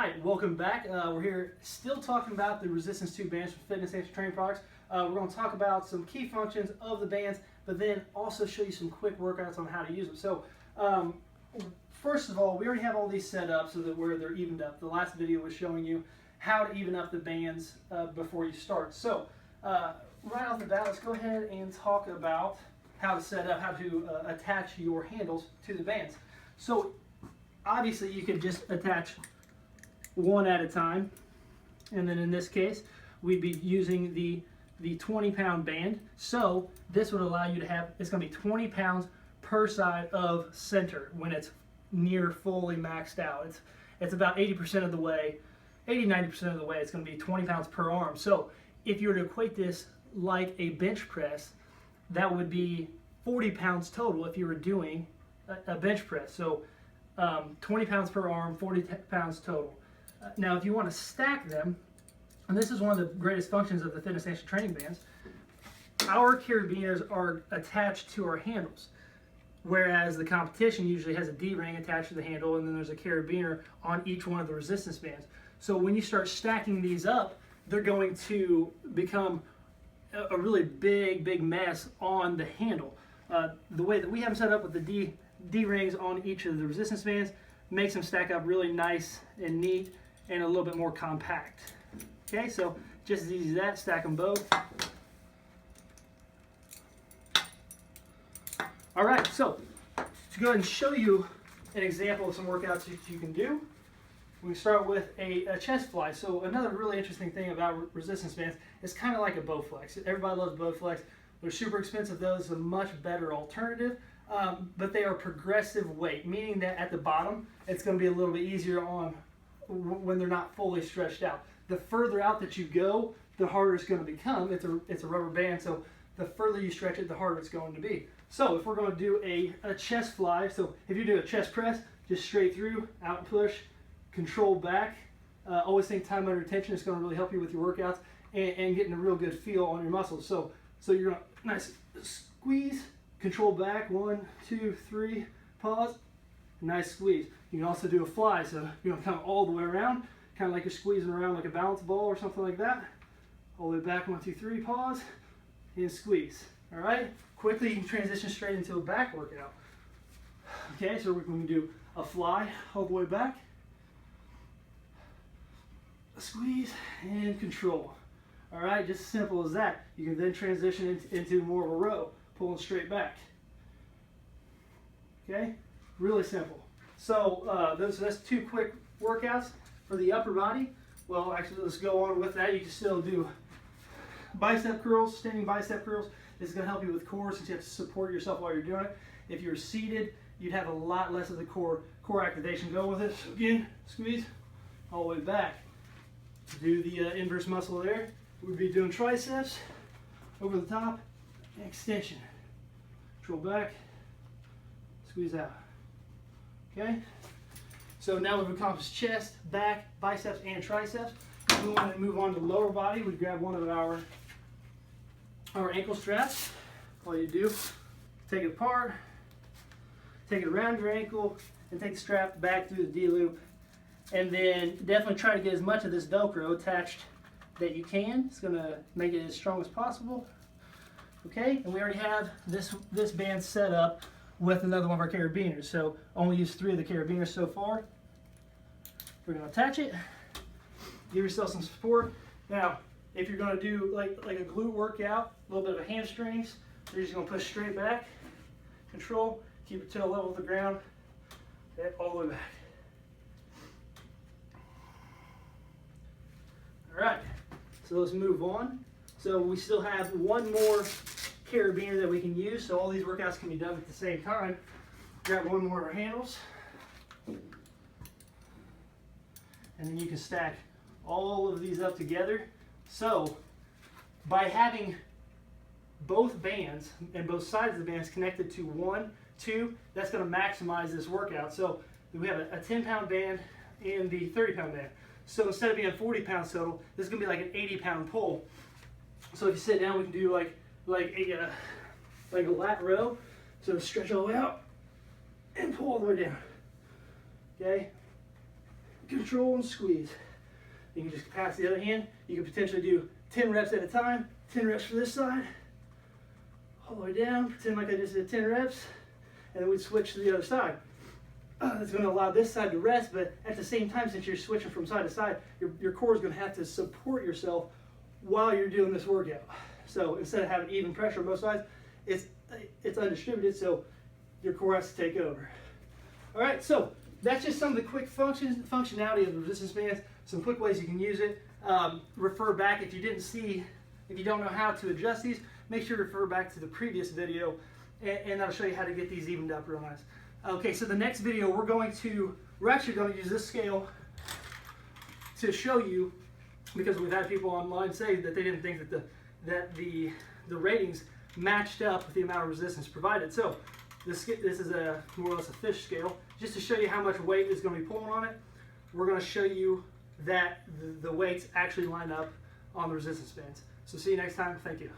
Hi, welcome back. We're here still talking about the Resistance 2 bands from Fitness and Training Products. We're going to talk about some key functions of the bands, but then also show you some quick workouts on how to use them. So, first of all, we already have all these set up so that they're evened up. The last video was showing you how to even up the bands before you start. So, right off the bat, let's go ahead and talk about how to set up, how to attach your handles to the bands. So, obviously, you could just attach one at a time, and then in this case we'd be using the 20-pound band. So this would allow you to have, it's going to be 20 pounds per side of center when it's near fully maxed out. It's about 80% of the way, 80-90% of the way. It's going to be 20 pounds per arm. So if you were to equate this like a bench press, that would be 40 pounds total if you were doing a bench press. So 20 pounds per arm, 40 pounds total. Now, if you want to stack them, and this is one of the greatest functions of the Fitness Nation training bands, our carabiners are attached to our handles, whereas the competition usually has a D-ring attached to the handle, and then there's a carabiner on each one of the resistance bands. So when you start stacking these up, they're going to become a really big mess on the handle. The way that we have them set up with the D-rings on each of the resistance bands makes them stack up really nice and neat and a little bit more compact. Okay, so just as easy as that, stack them both. All right, so to go ahead and show you an example of some workouts that you can do, we can start with a chest fly. So another really interesting thing about resistance bands is kind of like a Bowflex. Everybody loves Bowflex. They're super expensive. Those are a much better alternative. But they are progressive weight, meaning that at the bottom, it's going to be a little bit easier on when they're not fully stretched out. The further out that you go, the harder it's going to become. It's a rubber band, so the further you stretch it, the harder it's going to be. So if we're going to do a chest fly, so if you do a chest press, just straight through, out and push, control back. Always think time under tension is going to really help you with your workouts and getting a real good feel on your muscles. So you're going to nice squeeze, control back, 1, 2, 3, pause, nice squeeze. You can also do a fly, so you're going to come all the way around, kind of like you're squeezing around like a balance ball or something like that. All the way back, 1, 2, 3, pause, and squeeze. All right, quickly you can transition straight into a back workout. Okay, so we're going to do a fly all the way back, a squeeze, and control. All right, just as simple as that. You can then transition into more of a row, pulling straight back. Okay, really simple. So that's 2 quick workouts for the upper body. Well, actually, let's go on with that. You can still do bicep curls, standing bicep curls. This is going to help you with core since you have to support yourself while you're doing it. If you're seated, you'd have a lot less of the core activation go with it. So again, squeeze all the way back. To do the inverse muscle there, we'd be doing triceps, over the top, extension. Control back, squeeze out. Okay? So now we've accomplished chest, back, biceps, and triceps. If we want to move on to the lower body, we'd grab one of our ankle straps. All you do, take it apart, take it around your ankle, and take the strap back through the D-loop. And then definitely try to get as much of this Velcro attached that you can. It's going to make it as strong as possible. Okay, and we already have this band set up with another one of our carabiners. So only use 3 of the carabiners so far. We're going to attach it. Give yourself some support. Now, if you're going to do like a glute workout, a little bit of hamstrings, you're just going to push straight back, control, keep your tail level with the ground, all the way back. All right, so let's move on. So we still have one more carabiner that we can use, so all these workouts can be done at the same time. Grab one more of our handles, and then you can stack all of these up together. So by having both bands and both sides of the bands connected to 1, 2, that's going to maximize this workout. So we have a 10-pound band and the 30-pound band. So instead of being 40 pounds total, this is going to be like an 80-pound pull. So if you sit down, we can do like a lat row. So stretch all the way out and pull all the way down. Okay? control and squeeze. You can just pass the other hand. You can potentially do 10 reps at a time, 10 reps for this side, all the way down, pretend like I just did 10 reps, and then we'd switch to the other side. That's going to allow this side to rest, but at the same time, since you're switching from side to side, your core is going to have to support yourself while you're doing this workout. So instead of having even pressure on both sides, it's undistributed, so your core has to take over. All right, so that's just some of the quick functionality of the resistance bands, some quick ways you can use it. Refer back if you don't know how to adjust these, make sure to refer back to the previous video, and that'll show you how to get these evened up real nice. Okay, so the next video we're actually going to use this scale to show you, because we've had people online say that they didn't think that the ratings matched up with the amount of resistance provided. So this is more or less a fish scale. Just to show you how much weight is going to be pulling on it, we're going to show you that the weights actually line up on the resistance bands. So see you next time. Thank you.